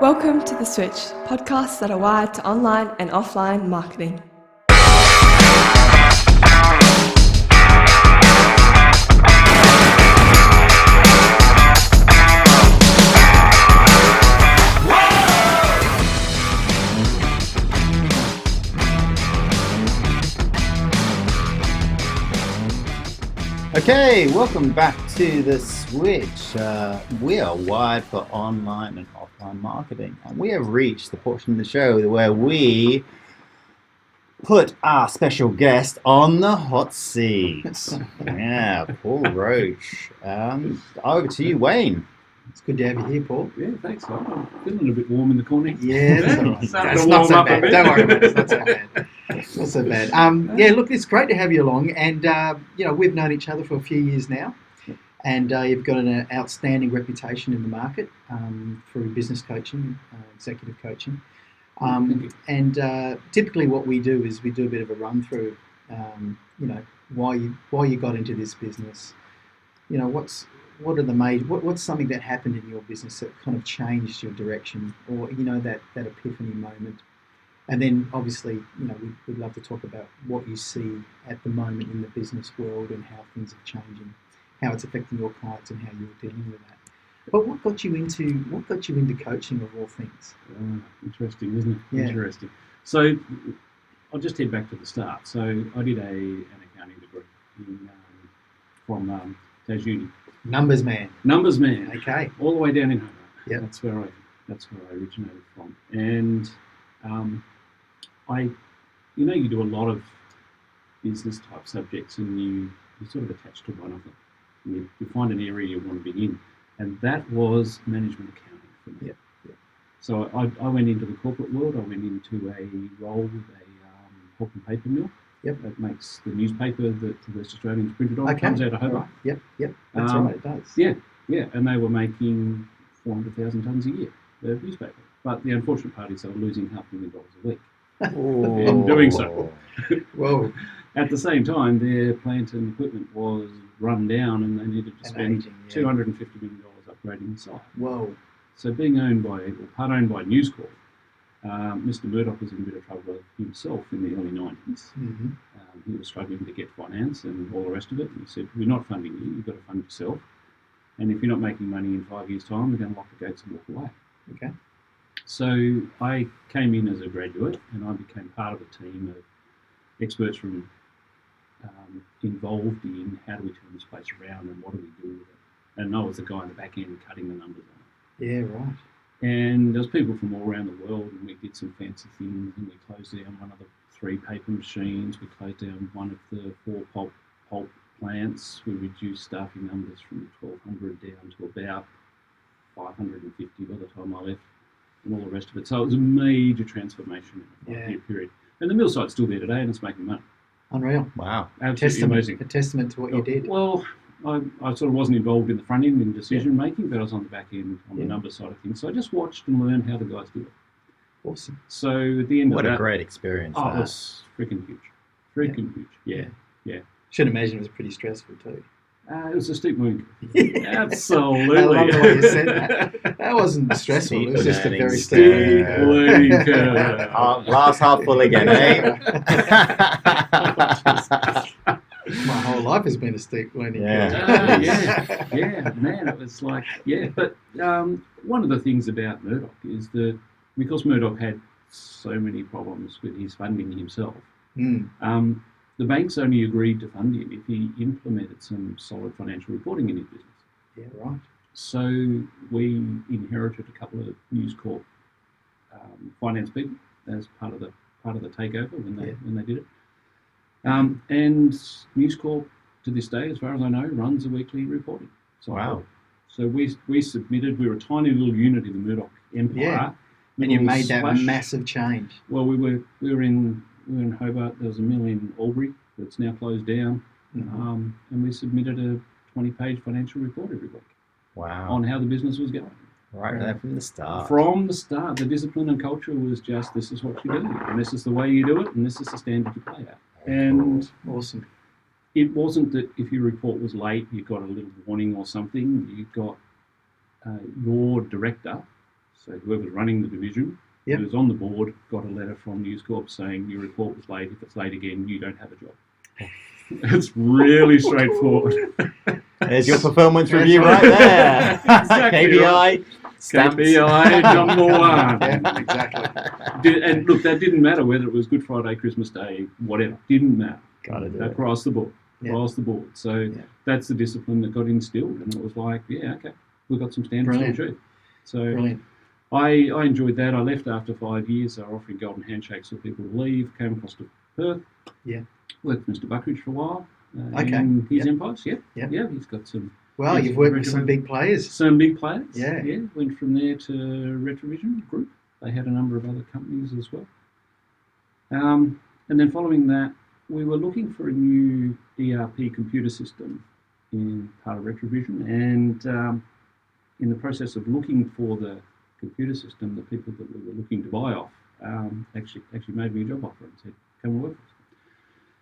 Welcome to The Switch, podcasts that are wired to online and offline marketing. Okay, welcome back to The Switch. We are wired for online and offline marketing, and we have reached the portion of the show where we put our special guest on the hot seat. Yeah, Paul Roach. Over to you, Wayne. It's good to have you here, Paul. Yeah, thanks. I'm feeling a bit warm in the corner. Yeah, that's all right. It's not so bad. Don't worry about it. It's not so bad. It's not so bad. Yeah, look, it's great to have you along. And, we've known each other for a few years now. And you've got an outstanding reputation in the market through business coaching, executive coaching. Typically what we do is we do a bit of a run through, why you got into this business. You know, what's something that happened in your business that kind of changed your direction, or that epiphany moment. And then obviously we'd love to talk about what you see at the moment in the business world and how things are changing, how it's affecting your clients and how you're dealing with that. But what got you into coaching of all things? Interesting, isn't it? Yeah. Interesting. So I'll just head back to the start. So I did an accounting degree from Tas Uni. Numbers man. Okay. All the way down in Hobart. Yeah. That's where I originated from. And you do a lot of business type subjects, and you sort of attach to one of them. And you find an area you want to be in, and that was management accounting for me. Yep. Yep. So I went into the corporate world. I went into a role with a pulp and paper mill. Yep. That makes the newspaper that the West Australians printed on. Okay. Comes out of Hobart. Right. Yep. That's right. It does. Yeah, and they were making 400,000 tonnes a year of newspaper. But the unfortunate part is they were losing $500,000 a week in doing so. Whoa. At the same time, their plant and equipment was run down, and they needed to spend $250 million upgrading the site. Whoa. So being part owned by Newscorp, Mr. Murdoch was in a bit of trouble himself in the early 90s. Mm-hmm. He was struggling to get finance and all the rest of it. And he said, "We're not funding you, you've got to fund yourself. And if you're not making money in 5 years' time, we're going to lock the gates and walk away." Okay. So I came in as a graduate, and I became part of a team of experts from involved in how do we turn this place around and what do we do with it. And I was the guy in the back end cutting the numbers on it. Yeah, right. And there was people from all around the world, and we did some fancy things, and we closed down one of the 3 paper machines, we closed down one of the 4 pulp plants, we reduced staffing numbers from 1,200 down to about 550 by the time I left, and all the rest of it. So it was a major transformation in a 5-year period. And the mill site's still there today, and it's making money. Unreal. Wow. Absolutely amazing. A testament to what you did. Well, I sort of wasn't involved in the front end in decision making, but I was on the back end on the numbers side of things. So I just watched and learned how the guys do it. Awesome. So at the end of that... What a great experience. It was freaking huge. Freaking huge. Yeah. Should imagine it was pretty stressful too. It was a steep learning curve. Absolutely. I love the way you said that. That wasn't stressful. It was just a very steep learning curve. Glass half full again, eh? My whole life has been a steep learning curve. Yeah, man, it was like, But one of the things about Murdoch is that because Murdoch had so many problems with his funding himself, the banks only agreed to fund him if he implemented some solid financial reporting in his business. Yeah, right. So we inherited a couple of News Corp finance people as part of the takeover when they did it. And News Corp to this day, as far as I know, runs a weekly reporting cycle. Wow. So we submitted. We were a tiny little unit in the Murdoch empire. Yeah. And you made that massive change. Well, we were in Hobart. There was a mill in Albury that's now closed down, and we submitted a 20-page financial report every week. Wow. On how the business was going. Right there from the start. From the start, the discipline and culture was just, this is what you do, and this is the way you do it, and this is the standard you play at. And awesome. It wasn't that if your report was late, you got a little warning or something. You got your director So whoever's running the division, Yep. who's on the board, got a letter from News Corp saying your report was late. If it's late again, you don't have a job. It's really straightforward. There's your performance review right there. Exactly KPI, right. stamps. KPI number one. Yeah, exactly. And look, that didn't matter whether it was Good Friday, Christmas Day, whatever. Didn't matter. Gotta do it. Across the board. Yeah. Across the board. So Yeah. that's the discipline that got instilled, and it was like, yeah, okay, we've got some standards to Brilliant. achieve. So Brilliant. I enjoyed that. I left after 5 years. They were offering golden handshakes for people to leave. Came across to Perth. Yeah. Worked for Mr. Buckridge for a while. Okay. In his Yep. empires. Yep. Yep. Yeah, he's got some Well, Yes, you've worked with Retrovision. some big players. some big players. Yeah. Yeah. Went from there to Retrovision Group. They had a number of other companies as well. And then following that, we were looking for a new ERP computer system in part of Retrovision, and in the process of looking for the computer system, the people that we were looking to buy off actually made me a job offer and said, "Come and work for us."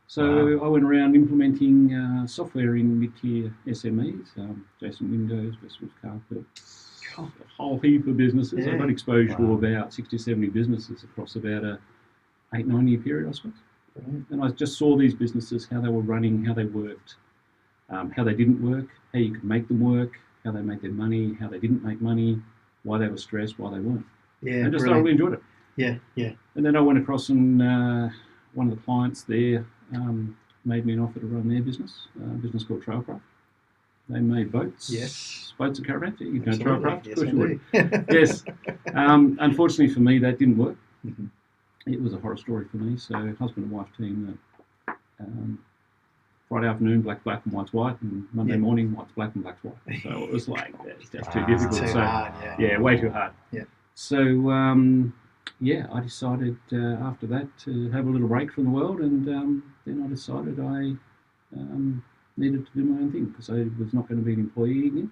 So Wow. I went around implementing software in mid-tier SMEs, Jason Windows, Westwood Carpet, a whole heap of businesses. I Yeah. got exposure Wow. to about 60, 70 businesses across about a 8-9 year period, I suppose. Brilliant. And I just saw these businesses, how they were running, how they worked, how they didn't work, how you could make them work, how they made their money, how they didn't make money, why they were stressed, why they weren't. Yeah, I just brilliant. thoroughly enjoyed it. Yeah, yeah. And then I went across and one of the clients there made me an offer to run their business, a business called Trailcraft. They made boats. Yes. Boats and caravans. You know Absolutely. Trailcraft? Yes, Of course I you would. do. Yes. Unfortunately for me, that didn't work. Mhm. It was a horror story for me. So husband and wife team, Friday afternoon, black and white's white, and Monday Yeah. morning, white's black and black's white. So it was like, it's just too Wow. difficult. Too So hard, yeah. yeah, way too hard. Yeah. So I decided after that to have a little break from the world, and then I decided I needed to do my own thing because I was not going to be an employee again,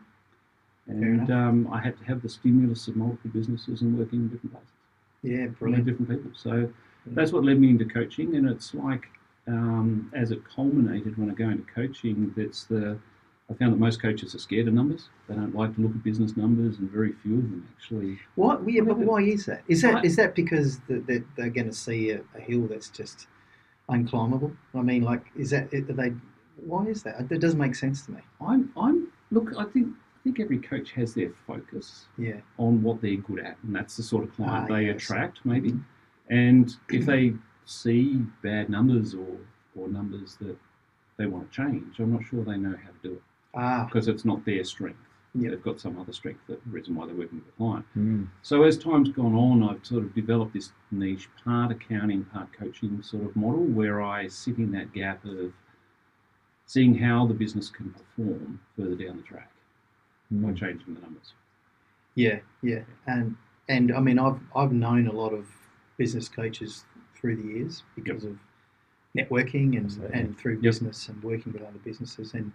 and I had to have the stimulus of multiple businesses and working in different places, Yeah, with brilliant. different people. So that's what led me into coaching, and it's like as it culminated when I go into coaching, I found that most coaches are scared of numbers. They don't like to look at business numbers, and very few of them actually. What? Yeah, but why is that? Is Right. that because they're going to see a hill that's just unclimbable? I mean, like, is that? Are they? Why is that? That doesn't make sense to me. Look. I think every coach has their focus Yeah. on what they're good at, and that's the sort of client they yes. attract, maybe. Mhm. And if they see bad numbers or numbers that they want to change, I'm not sure they know how to do it because it's not their strength. Yep. They've got some other strength, the reason why they're working with the client. Mm. So as time's gone on, I've sort of developed this niche, part accounting, part coaching sort of model where I sit in that gap of seeing how the business can perform further down the track by changing the numbers. Yeah, yeah, and I mean, I've known a lot of business coaches through the years because of networking and through Yep. business and working with other businesses, and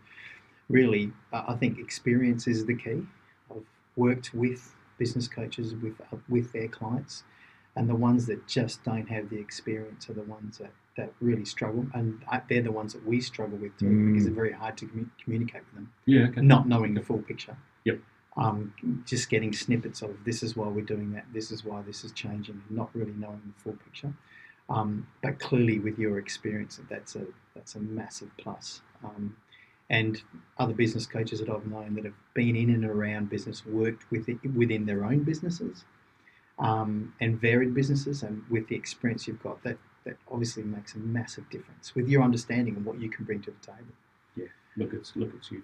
really, I think experience is the key. I've worked with business coaches with their clients, and the ones that just don't have the experience are the ones that really struggle, and they're the ones that we struggle with too, because it's very hard to communicate with them, Yeah, okay. not knowing the full picture. Yep. Just getting snippets of this is why we're doing that, this is why this is changing, and not really knowing the full picture. But clearly, with your experience, that's a massive plus. And other business coaches that I've known that have been in and around business, worked within their own businesses, and varied businesses, and with the experience you've got, that obviously makes a massive difference with your understanding of what you can bring to the table. Yeah, look, it's huge.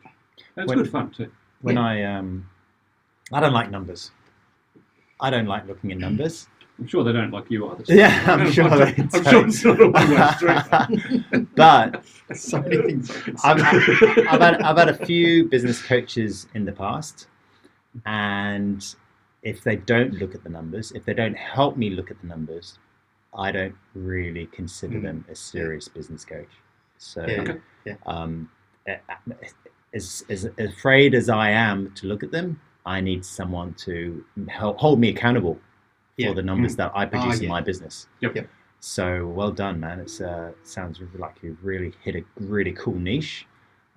It's When- good fun too. When I don't like numbers. I don't like looking at numbers. I'm sure they don't like you either. Yeah, I'm sure they I'm sure it's not a one-way street. But So many things I can say. I've had a few business coaches in the past, and if they don't look at the numbers, if they don't help me look at the numbers, I don't really consider them a serious business coach. So, Yeah. as afraid as I am to look at them, I need someone to hold me accountable for the numbers that I produce in my business. Yep. So well done, man. It sounds like you've really hit a really cool niche,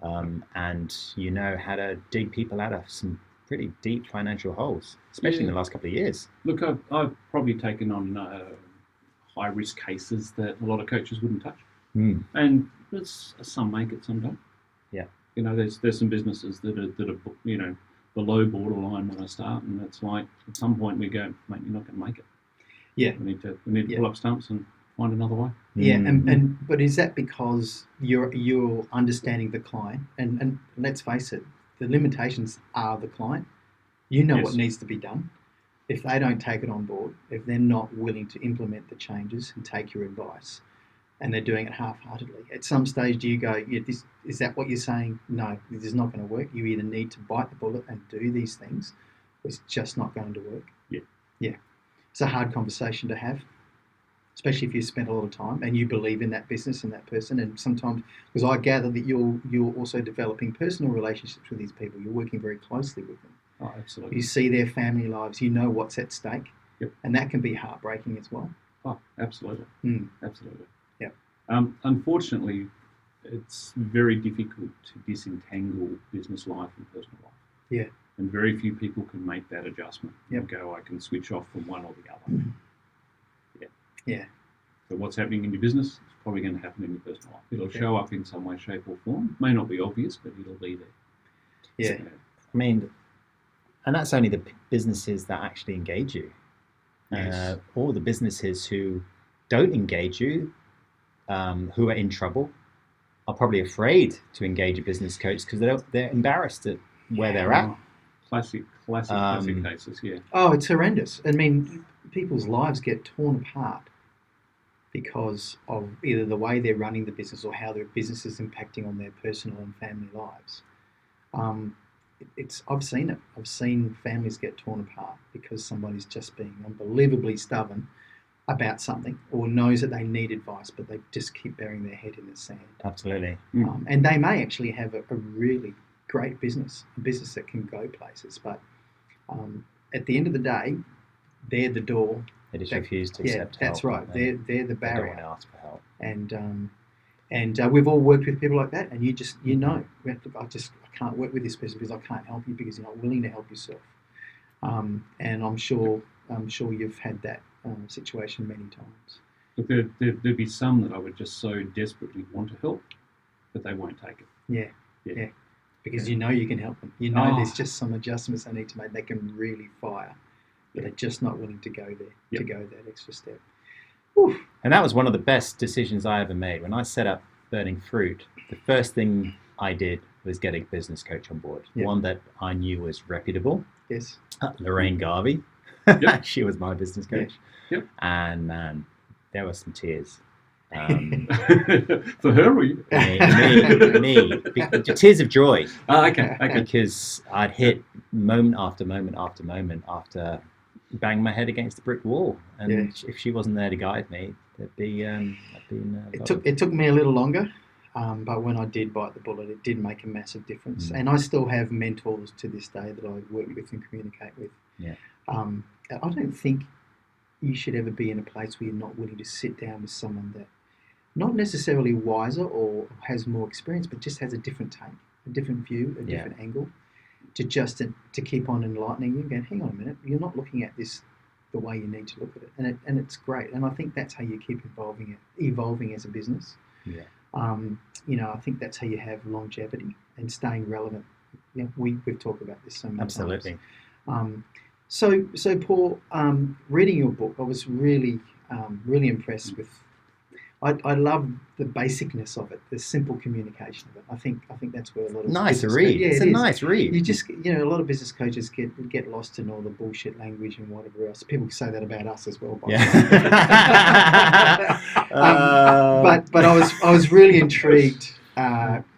and you know how to dig people out of some pretty deep financial holes, especially in the last couple of years. Look, I've probably taken on high risk cases that a lot of coaches wouldn't touch, and some make it, some don't. Yeah. There's some businesses that are below borderline when I start, and it's like at some point we go, mate, you're not going to make it. Yeah. We need to pull up stumps and find another way. Yeah, but is that because you're understanding the client, and let's face it, the limitations are the client. You know what needs to be done. If they don't take it on board, if they're not willing to implement the changes and take your advice, and they're doing it half-heartedly, at some stage do you go, is that what you're saying? No, this is not going to work. You either need to bite the bullet and do these things, or it's just not going to work. Yeah. It's a hard conversation to have, especially if you spent a lot of time and you believe in that business and that person. And sometimes, because I gather that you're also developing personal relationships with these people. You're working very closely with them. Oh, absolutely. You see their family lives. You know what's at stake. Yep. And that can be heartbreaking as well. Oh, absolutely. Absolutely. Yeah. Unfortunately, it's very difficult to disentangle business life and personal life. Yeah. And very few people can make that adjustment. Yep. And go, I can switch off from one or the other. Yeah. So what's happening in your business is probably going to happen in your personal life. It'll show up in some way, shape or form. May not be obvious, but it'll be there. Yeah. I mean, and that's only the businesses that actually engage you. Yes. All the businesses who don't engage you, who are in trouble, are probably afraid to engage a business coach because they're embarrassed at where they're at. Classic cases, yeah. Oh, it's horrendous. I mean, people's lives get torn apart because of either the way they're running the business or how their business is impacting on their personal and family lives. I've seen it. I've seen families get torn apart because somebody's just being unbelievably stubborn about something or knows that they need advice, but they just keep burying their head in the sand. Absolutely. And they may actually have a really great business, a business that can go places, but at the end of the day, they're the door. They just refuse to accept help. That's right. They're the barrier. They don't want to ask for help. And we've all worked with people like that, and you know, I can't work with this person because I can't help you because you're not willing to help yourself. And I'm sure you've had that situation many times. Look, there'd be some that I would just so desperately want to help, but they won't take it. Yeah. Because you know you can help them. You know there's just some adjustments they need to make. They can really fire, but they're just not willing to go there, to go that extra step. Whew. And that was one of the best decisions I ever made. When I set up Burning Fruit, the first thing I did was get a business coach on board, one that I knew was reputable. Yes. Lorraine Garvey. She was my business coach. Yep. And man, there were some tears. For her, or you? Me. Tears of joy. Okay. Because I'd hit moment after moment after moment after banging my head against the brick wall, and if she wasn't there to guide me, it'd been. It took me a little longer, but when I did bite the bullet, it did make a massive difference. And I still have mentors to this day that I work with and communicate with. Yeah. I don't think you should ever be in a place where you're not willing to sit down with someone that not necessarily wiser or has more experience, but just has a different take, a different view, a different angle, to keep on enlightening you and going, hang on a minute, you're not looking at this the way you need to look at it. And it's great. And I think that's how you keep evolving as a business. Yeah. I think that's how you have longevity and staying relevant. We've talked about this so many Absolutely. times. So Paul, reading your book, I was really impressed with. I love the basicness of it, the simple communication of it. I think that's where a lot of nice read. It's a nice read. You just a lot of business coaches get lost in all the bullshit language and whatever else. People say that about us as well. By the way. But I was really intrigued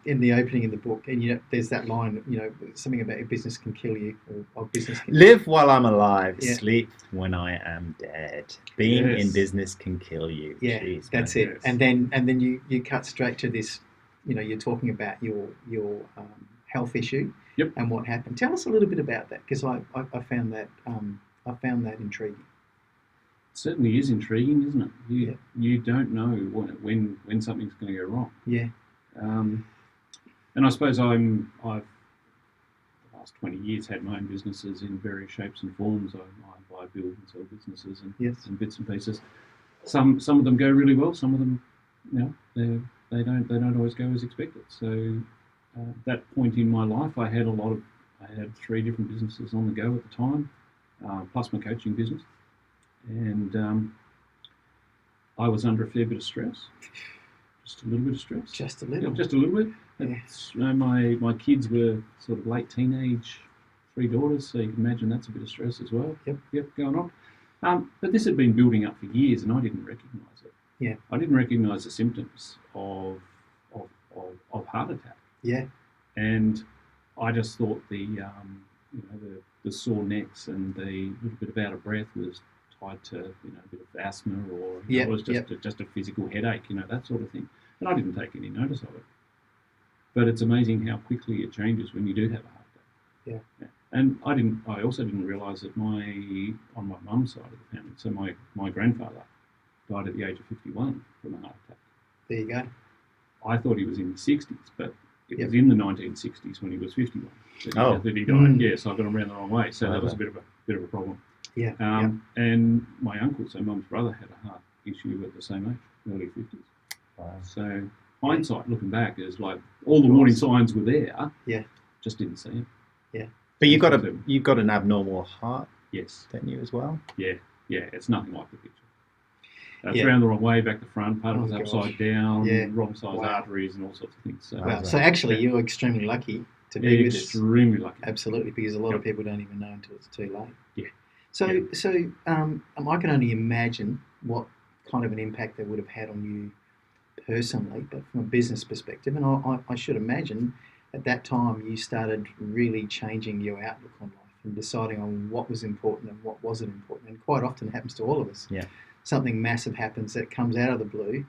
in the opening of the book, and there's that line, something about your business can kill you, or business can live while I'm alive, sleep when I am dead. Being in business can kill you. Yeah, Jeez, that's man. it. And then you cut straight to this. You're talking about your health issue and what happened. Tell us a little bit about that, because I found that intriguing. It certainly is intriguing, isn't it? You don't know when something's going to go wrong. Yeah. And I suppose I've the last 20 years had my own businesses in various shapes and forms. I buy, build and sell businesses and, Yes. and bits and pieces. Some of them go really well. Some of them, they don't always go as expected. So that point in my life, I had 3 different businesses on the go at the time, plus my coaching business, and I was under a fair bit of stress, just a little bit of stress, Just a little. just a little bit. Yeah. My kids were sort of late teenage, 3 daughters, so you can imagine that's a bit of stress as well. Yep. Going on. But this had been building up for years, and I didn't recognise it. Yeah. I didn't recognise the symptoms of heart attack. Yeah. And I just thought the sore necks and the little bit of out of breath was tied to a bit of asthma, or it was just a physical headache, that sort of thing. And I didn't take any notice of it. But it's amazing how quickly it changes when you do have a heart attack. Yeah. And I also didn't realise that on my mum's side of the family, so my grandfather died at the age of 51 from a heart attack. There you go. I thought he was in the 60s, but it was in the 1960s when he was 51 that he died. Mm. So I got him around the wrong way. So that was a bit of a problem. Yeah. And my uncle, so mum's brother, had a heart issue at the same age, early 50s. Wow. So hindsight, looking back, is like all the warning signs were there. Yeah. Just didn't see them. Yeah. But you've got an abnormal heart, Yes. don't you, as well? Yeah. It's nothing like the picture. Yeah. Around the wrong way, back the front, part of it's upside down, Yeah. wrong size Wow. arteries and all sorts of things. So, Wow. So actually, you're extremely lucky to be with us. extremely lucky. Absolutely, because a lot of people don't even know until it's too late. Yeah. So, Yeah. I can only imagine what kind of an impact that would have had on you personally, but from a business perspective, and I should imagine at that time you started really changing your outlook on life and deciding on what was important and what wasn't important. And quite often it happens to all of us. Yeah. Something massive happens that comes out of the blue,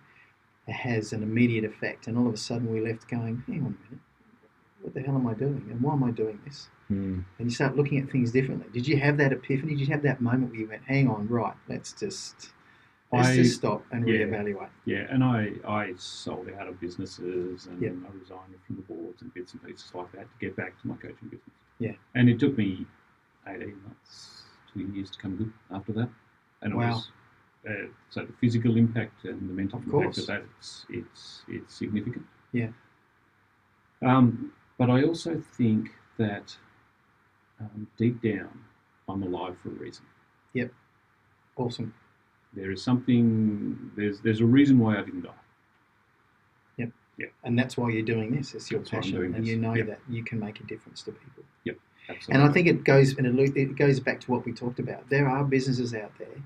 it has an immediate effect, and all of a sudden we're left going, hang on a minute, what the hell am I doing, and why am I doing this? Mm. And you start looking at things differently. Did you have that epiphany? Did you have that moment where you went, hang on, right, let's just stop and reevaluate? Yeah, and I sold out of businesses and Yep. I resigned from the boards and bits and pieces like that to get back to my coaching business. Yeah. And it took me 18 months, 2 years to come good after that. And Wow. it was, so the physical impact and the mental Of impact course. of that, it's significant. Yeah. But I also think that deep down, I'm alive for a reason. Yep. Awesome. There is something. There's a reason why I didn't die. Yep. Yeah. And that's why you're doing this. It's your That's why I'm passion, doing and this. you know Yep. that you can make a difference to people. Absolutely. And I think it goes back to what we talked about. There are businesses out there,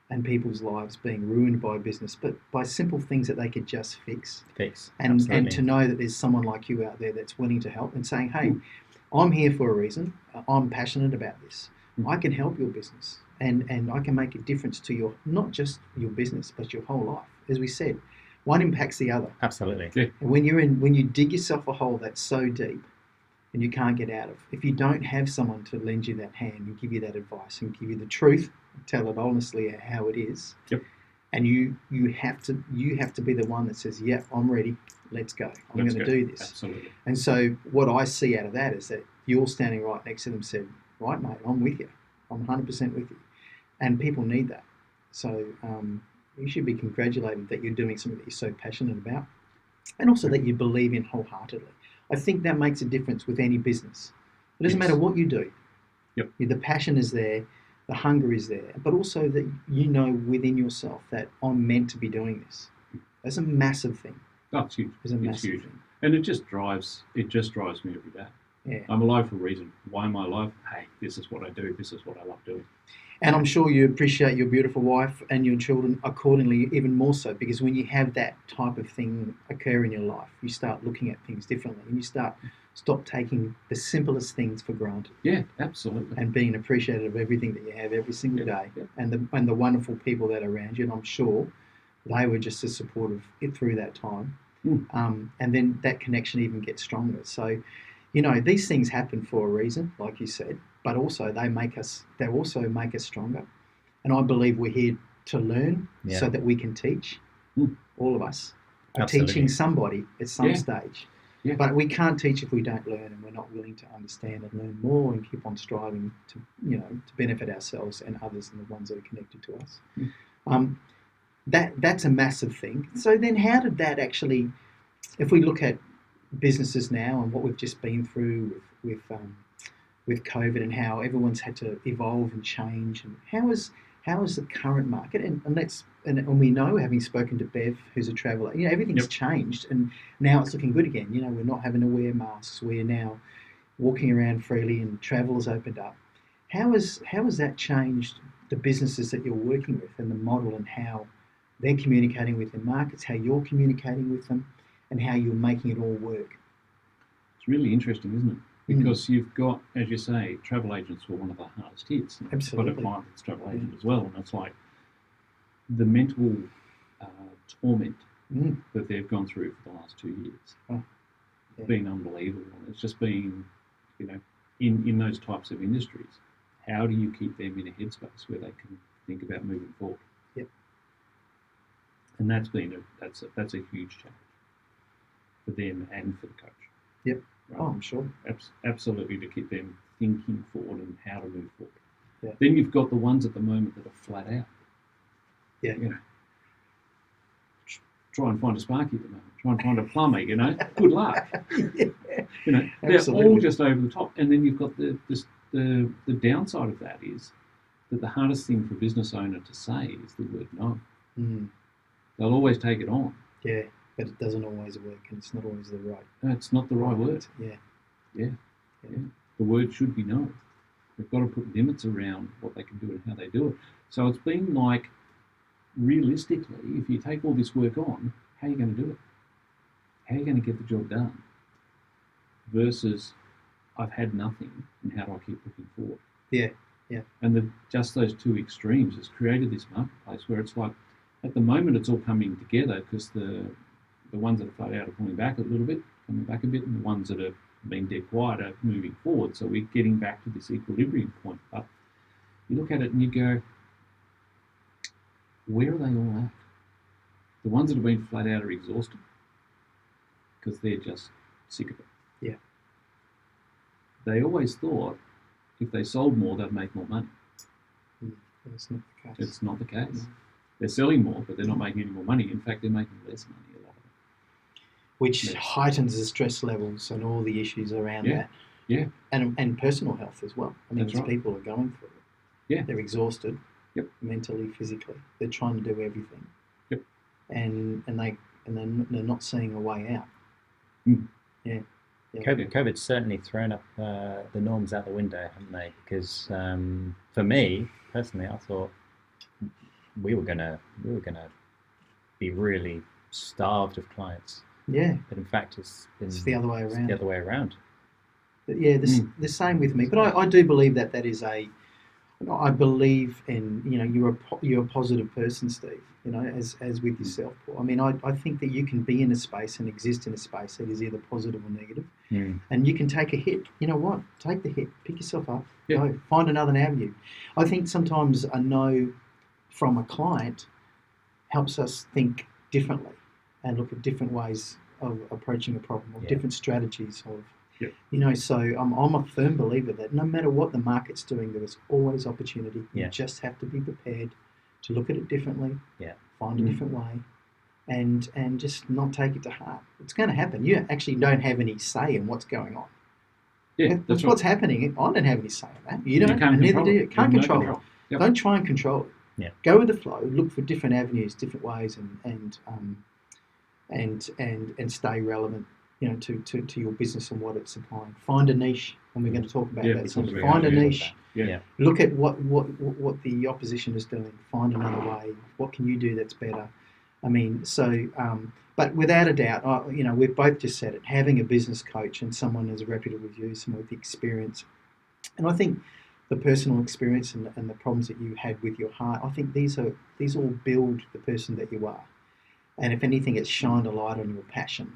and people's lives being ruined by business, but by simple things that they could just fix. And to know that there's someone like you out there that's willing to help and saying, hey, I'm here for a reason. I'm passionate about this. I can help your business, and I can make a difference to your, not just your business, but your whole life. As we said, one impacts the other. Absolutely. Yeah. And when you dig yourself a hole that's so deep and you can't get out of, if you don't have someone to lend you that hand and give you that advice and give you the truth, tell it honestly how it is, Yep. and you have to be the one that says, yeah, I'm ready, let's go, I'm going to do this. Absolutely. And so what I see out of that is that you're standing right next to them, said, right, mate, I'm with you, I'm 100% with you, and people need that. So you should be congratulated that you're doing something that you're so passionate about, and also that you believe in wholeheartedly. I think that makes a difference with any business. It doesn't Yes. matter what you do. Yep. The passion is there, the hunger is there, but also that you know within yourself that I'm meant to be doing this. That's a massive thing. Oh, it's huge. It's a It's massive huge. thing. And it just drives me every day. Yeah. I'm alive for a reason. Why am I alive? Hey, this is what I do. This is what I love doing. And I'm sure you appreciate your beautiful wife and your children accordingly, even more so, because when you have that type of thing occur in your life, you start looking at things differently, and you stop taking the simplest things for granted, Yeah, absolutely. and being appreciative of everything that you have every single day, Yeah. and the wonderful people that are around you. And I'm sure they were just as supportive through that time. And then that connection even gets stronger. So, these things happen for a reason, like you said, but also they also make us stronger. And I believe we're here to learn Yeah. so that we can teach. All of us are Absolutely. teaching somebody at some Yeah. stage. Yeah. But we can't teach if we don't learn, and we're not willing to understand and learn more and keep on striving to, to benefit ourselves and others and the ones that are connected to us. Mm. That's a massive thing. So then how did that actually, if we look at businesses now and what we've just been through with COVID and how everyone's had to evolve and change, and how is the current market, and we know, having spoken to Bev, who's a traveller, everything's changed, and now it's looking good again. We're not having to wear masks. We're now walking around freely, and travel has opened up. How has that changed the businesses that you're working with and the model, and how they're communicating with their markets, how you're communicating with them, and how you're making it all work? It's really interesting, isn't it? Because you've got, as you say, travel agents were one of the hardest hits. Absolutely. I've got a client that's a travel agent as well, and it's like the mental torment that they've gone through for the last 2 years. It's been unbelievable. It's just been, in those types of industries, how do you keep them in a headspace where they can think about moving forward? Yep. And that's a huge challenge for them and for the coach. Yep. Right? Oh, I'm sure. Absolutely, to keep them thinking forward and how to move forward. Yeah. Then you've got the ones at the moment that are flat out. Yeah. Try and find a sparky at the moment. Try and find a plumber. Good luck. They're Absolutely. all just over the top. And then you've got the downside of that is that the hardest thing for a business owner to say is the word no. They'll always take it on. Yeah, but it doesn't always work, and it's not always the right. It's not the right word. Yeah. The word should be no. They've got to put limits around what they can do and how they do it. So it's been like, realistically, if you take all this work on, how are you going to do it? How are you going to get the job done? Versus, I've had nothing, and how do I keep looking forward? Yeah. And just those two extremes has created this marketplace where it's like, at the moment, it's all coming together because the ones that are flat out are pulling back a little bit, coming back a bit, and the ones that have been dead quiet are moving forward. So we're getting back to this equilibrium point. But you look at it and you go, where are they all at? The ones that have been flat out are exhausted because they're just sick of it. Yeah. They always thought if they sold more, they'd make more money. That's not the case. It's not the case. No. They're selling more, but they're not making any more money. In fact, they're making less money, a lot of it. Which heightens the stress levels and all the issues around that. Yeah. And personal health as well. I mean, That's these right. people are going through it. Yeah. They're exhausted. Yep. Mentally, physically. They're trying to do everything. Yep. And they're not seeing a way out. Mm. Yeah. COVID's certainly thrown up the norms out the window, haven't they? Because for me personally, I thought we were gonna be really starved of clients. Yeah. But in fact, it's the other way around. The other way around. But yeah, the same with me. But I do believe that is I believe in, you're a positive person, Steve, as with yourself, Paul. I mean, I think that you can be in a space and exist in a space that is either positive or negative. And you can take a hit. You know what? Take the hit. Pick yourself up. Yeah. Go. Find another avenue. I think sometimes a no from a client helps us think differently and look at different ways of approaching a problem, or different strategies of, so I'm a firm believer that no matter what the market's doing, there is always opportunity. You just have to be prepared to look at it differently, find a different way, and just not take it to heart. It's going to happen. You actually don't have any say in what's going on. Yeah, that's what's happening. I don't have any say in that. You don't, and neither do you. Can't control it. Yep. Don't try and control it. Yeah. Go with the flow. Look for different avenues, different ways, and stay relevant. To your business and what it's supplying. Find a niche, and we're going to talk about that. So find a niche. Yeah. Look at what the opposition is doing. Find another way. What can you do that's better? I mean, but without a doubt, we've both just said it. Having a business coach and someone as reputable as you, someone with experience, and I think the personal experience and the problems that you had with your heart, I think these all build the person that you are. And if anything, it's shined a light on your passion.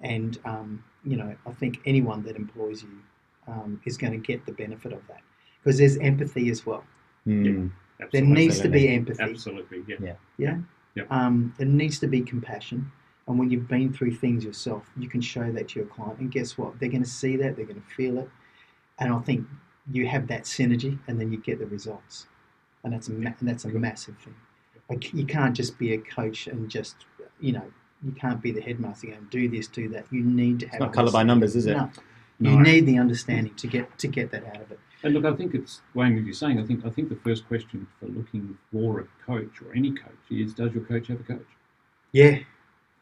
And, I think anyone that employs you is going to get the benefit of that, because there's empathy as well. There needs to be empathy. Absolutely, There needs to be compassion. And when you've been through things yourself, you can show that to your client. And guess what? They're going to see that, they're going to feel it. And I think you have that synergy, and then you get the results. And that's a massive thing. Like, you can't just be a coach and just, you can't be the headmaster going, do this, do that. You need to have. It's not colour by numbers, is it? No. You need the understanding to get that out of it. And look, I think it's Wayne, what you're saying. I think the first question for looking for a coach or any coach is, does your coach have a coach? Yeah,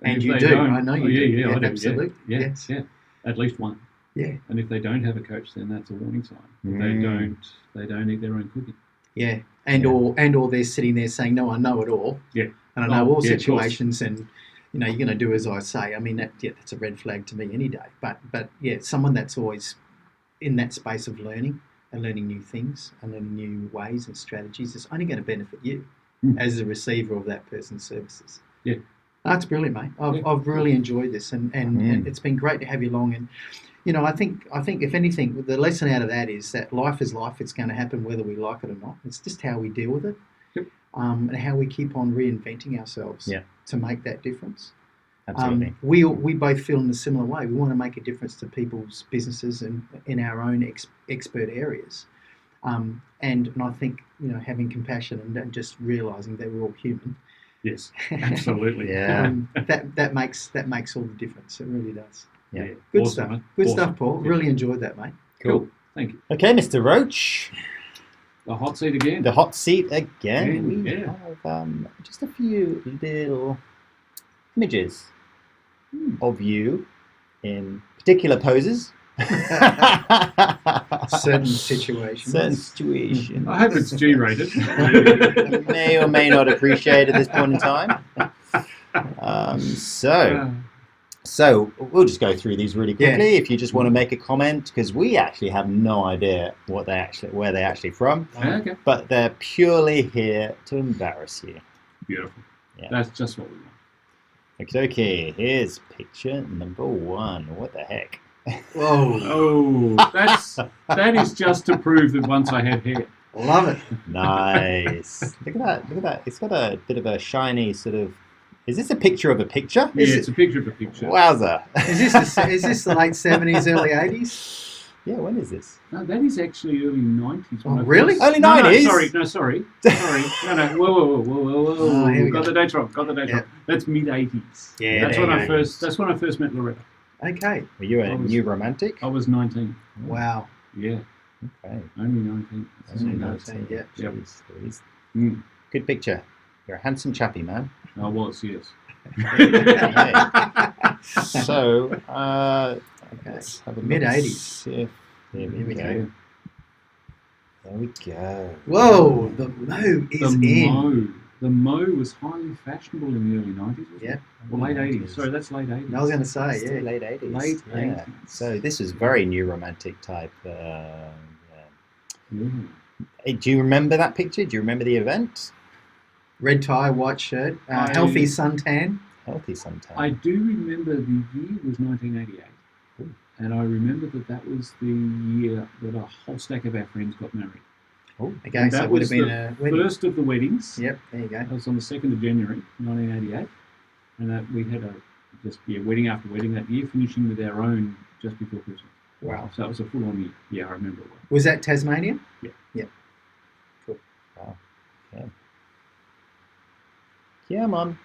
and if you they do. don't- I know you do. Yeah, I do. Absolutely. Yeah, Yes. yeah, at least one. Yeah. And if they don't have a coach, then that's a warning sign. Mm. They don't eat their own cooking. Yeah, and or they're sitting there saying, "No, I know it all." Yeah. And I know all yeah, of course. situations, and you're going to do as I say. I mean, that's a red flag to me any day. But yeah, someone that's always in that space of learning and learning new things and learning new ways and strategies is only going to benefit you as a receiver of that person's services. Yeah. That's brilliant, mate. I've really enjoyed this, and it's been great to have you along. And I think if anything, the lesson out of that is that life is life. It's going to happen whether we like it or not. It's just how we deal with it, and how we keep on reinventing ourselves to make that difference. Absolutely. We both feel in a similar way. We want to make a difference to people's businesses and in our own expert areas. And I think having compassion and just realising that we're all human. Yes, absolutely. Yeah. That makes all the difference. It really does. Yeah. Good Awesome, stuff. mate. Good Awesome. stuff, Paul. Yeah. Really enjoyed that, mate. Cool. Thank you. Okay, Mr. Roach, The hot seat again. the hot seat again. We Yeah. have just a few little images of you in particular poses. Certain situations. Certain situations. I hope it's G-rated. You may or may not appreciate at this point in time. So we'll just go through these really quickly. If you just want to make a comment, because we actually have no idea where they're actually from, Okay. but they're purely here to embarrass you. Beautiful. Yeah. That's just what we want. Okay, here's picture number 1. What the heck? Whoa. Oh, that is just to prove that once I had hair. Love it. Nice. Look at that. It's got a bit of a shiny sort of. Is this a picture of a picture? Yeah, it's a picture of a picture. Wowza. Is this the late 70s, early 80s? Yeah, when is this? No, that is actually early 90s. Oh, really? Early No, 90s? sorry. No, whoa. Oh, here we got go. the dates wrong. Yeah. That's mid-80s. Yeah, That's there when you I go. first. That's when I first met Loretta. Okay. Were you I a was- new romantic? I was 19. Wow. Yeah, Okay. only 19. Only So 19, yeah. Yep. Jeez Louise. Mm, Good picture. You're a handsome chappy, man. I was, yes. Okay. So, Okay. let's have a look. Mid-80s. See if- There we Here we go. go. There we go. Whoa, the mo is in. The mo was highly fashionable in the early 90s, wasn't Yeah. it? Well, late 80s. Sorry, that's late 80s. I was going to say, Still yeah. late 80s. Late yeah. 80s. So this was very new romantic type. Yeah. Hey, do you remember that picture? Do you remember the event? Red tie, white shirt, healthy suntan. Healthy sometime. I do remember the year was 1988. Ooh. And I remember that was the year that a whole stack of our friends got married. Oh, Okay, And so that it would was have been the a wedding. first of the weddings. Yep, there you go. That was on the 2nd of January, 1988. And that we had wedding after wedding that year, finishing with our own just before Christmas. Wow. So it was a full-on year. Yeah, I remember it well. Was that Tasmania? yeah, Mum.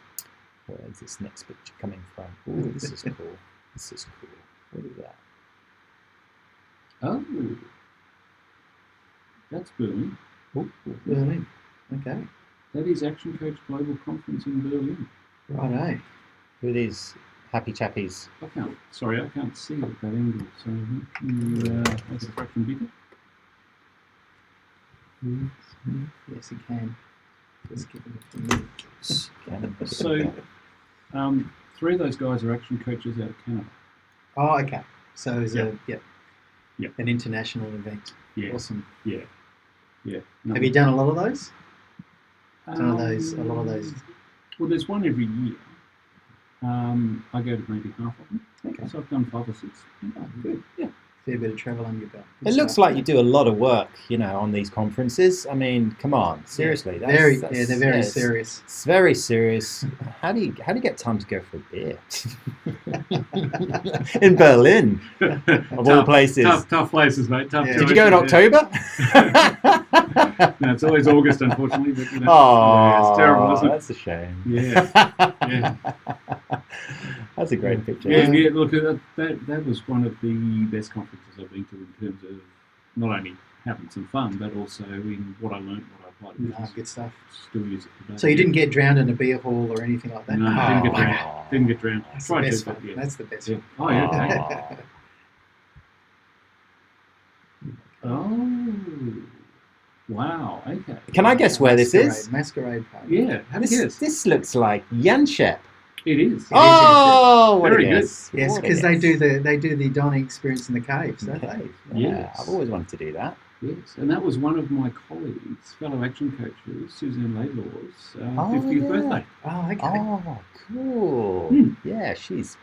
Where is this next picture coming from? Ooh, this is cool. This is cool. What is that? Oh, that's Berlin. Ooh, Berlin. Okay. That is Action Coach Global Conference in Berlin. Righto. who are these happy chappies? I can't see it at that angle. So that's a fraction bigger. Yes, he can. Just give him a So, three of those guys are action coaches out of Canada. Oh, okay. So it's Yeah. an international event. Yeah, Awesome. yeah. No. Have you done a lot of those? A lot of those. Well, there's one every year. I go to maybe half of them. Okay. So I've done 5 or 6. Oh, good. Yeah. fair bit of travel under your belt. It Good looks stuff. like you do a lot of work, on these conferences. I mean, come on, seriously. They're very serious. It's very serious. How do you get time to go for a beer in Berlin, of all places? Tough places, mate. Tough. Yeah. Did you go in October? No, it's always August, unfortunately. But, Oh, it's terrible, isn't it? that's a shame. Yeah. That's a great picture. Yeah. Look, that was one of the best conferences I've been to in terms of not only having some fun, but also in what I learned, what I applied to business. Good stuff. Still use it today. So you didn't get drowned in a beer hall or anything like that? No, didn't get drowned. That's Tried the best to, one. but yeah. That's the best Yeah. one. Oh, yeah. Okay. Oh, wow. Okay. Can I guess where this is? Masquerade party. Yeah. Have a guess. This looks like Yanshep. It is. Oh, what Very a good. guess. Yes, What a because they guess. do the dining experience in the caves, don't Okay. they? Yeah, Yes. I've always wanted to do that. Yes, and that was one of my colleagues, fellow action coaches, Suzanne Laidlaw's Oh, 50th yeah. birthday. Oh, okay. Oh, cool. Hmm. Yeah, she's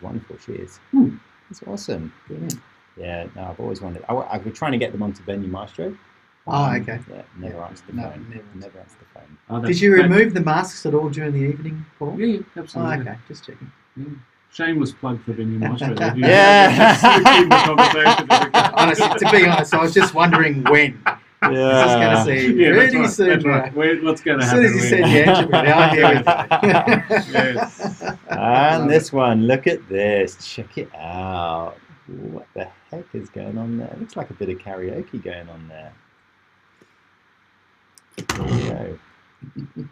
wonderful. She is. Hmm. It's awesome. Brilliant. Yeah, no, I've always wanted. I've been trying to get them onto Venue Maestro. Oh, okay. Yeah, never answered the No, phone. never Never answered the phone. Oh, Did you remove the masks at all during the evening, Paul? Yeah, Oh, absolutely. okay. Just checking. Yeah. Shameless plug for Venue Maestro. Yeah. In the conversation. Honestly, to be honest, I was just wondering when. I was just going to say Yeah, pretty that's soon. right. That's right. What's going to As happen? soon as you said yeah, now here we go. Yes. And Love this one, look at this. Check it out. What the heck is going on there? It looks like a bit of karaoke going on there. There we go.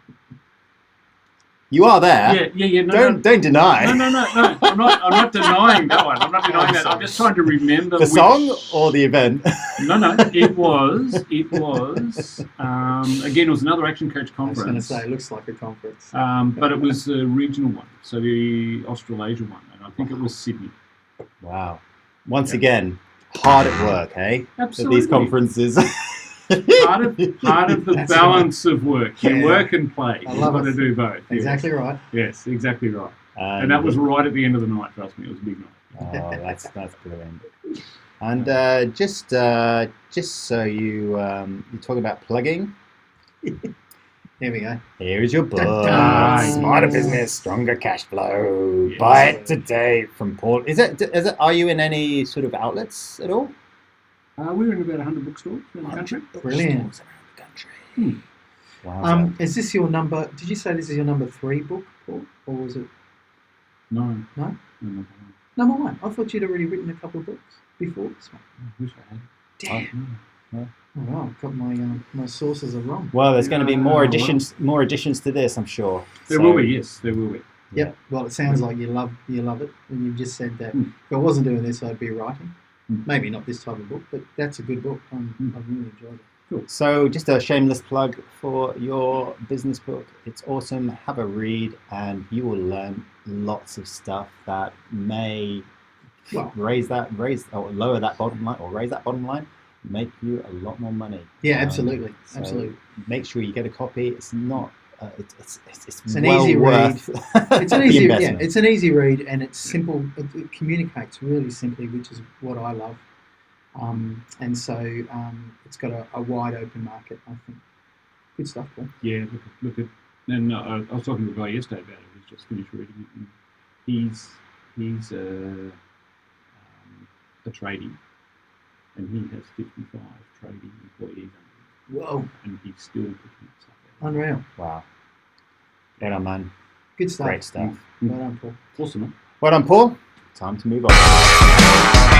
You are there. Yeah. Don't deny. No. I'm not denying that one. I'm not denying that. I'm just trying to remember The song or the event? No. It was. Again, it was another action coach I was going to conference. say, it looks like a conference. But it was a regional one, so the Australasia one, and I think it was Sydney. Wow. Once again, hard at work, eh? Absolutely. At these conferences. Part of the That's balance of work. You Yeah. work and play. I You've love got to it. do both. Exactly right. Yes, exactly right. And that was right at the end of the night. Trust me, it was a big night. Oh, that's brilliant. And just so you talk about plugging. Here we go. Here is your book, Dun-dun. Smarter Business, Stronger Cash Flow. Yes. Buy it today from Paul. Is it? Are you in any sort of outlets at all? We're in about 100 bookstores around the country. Brilliant. Stores around the country. Wow. Is this your number? Did you say this is your number 3 book, Paul? Or was it No. No? No. number 1? I thought you'd already written a couple of books before this one. I wish I had. Damn. Yeah. Oh, wow, I've got my sources are wrong. Well, there's going to be Yeah, more additions to this, I'm sure. There will be, yes, there will be. Yep. Well, it sounds like you love it, and you've just said that if I wasn't doing this, I'd be writing. Maybe not this type of book, but that's a good book. I've really enjoyed it. So just a shameless plug for your business book. It's awesome. Have a read and you will learn lots of stuff that may Well, lower that bottom line or raise that bottom line, make you a lot more money. yeah, absolutely, So absolutely. make sure you get a copy. It's not. It's an well easy worth It's an the easy, investment. it's an easy read, and it's simple. It communicates really simply, which is what I love. And so it's got a wide open market, I think. Good stuff, Paul. Yeah, look at. And I was talking to a guy yesterday about it. He's just finished reading it. And he's a tradie, and he has 55 trading employees under him, Whoa, and he's still picking up stuff out. unreal. Wow. Well done, man. Good stuff. Great stuff. Well done, Paul. Awesome, man. Well done, Paul. Time to move on.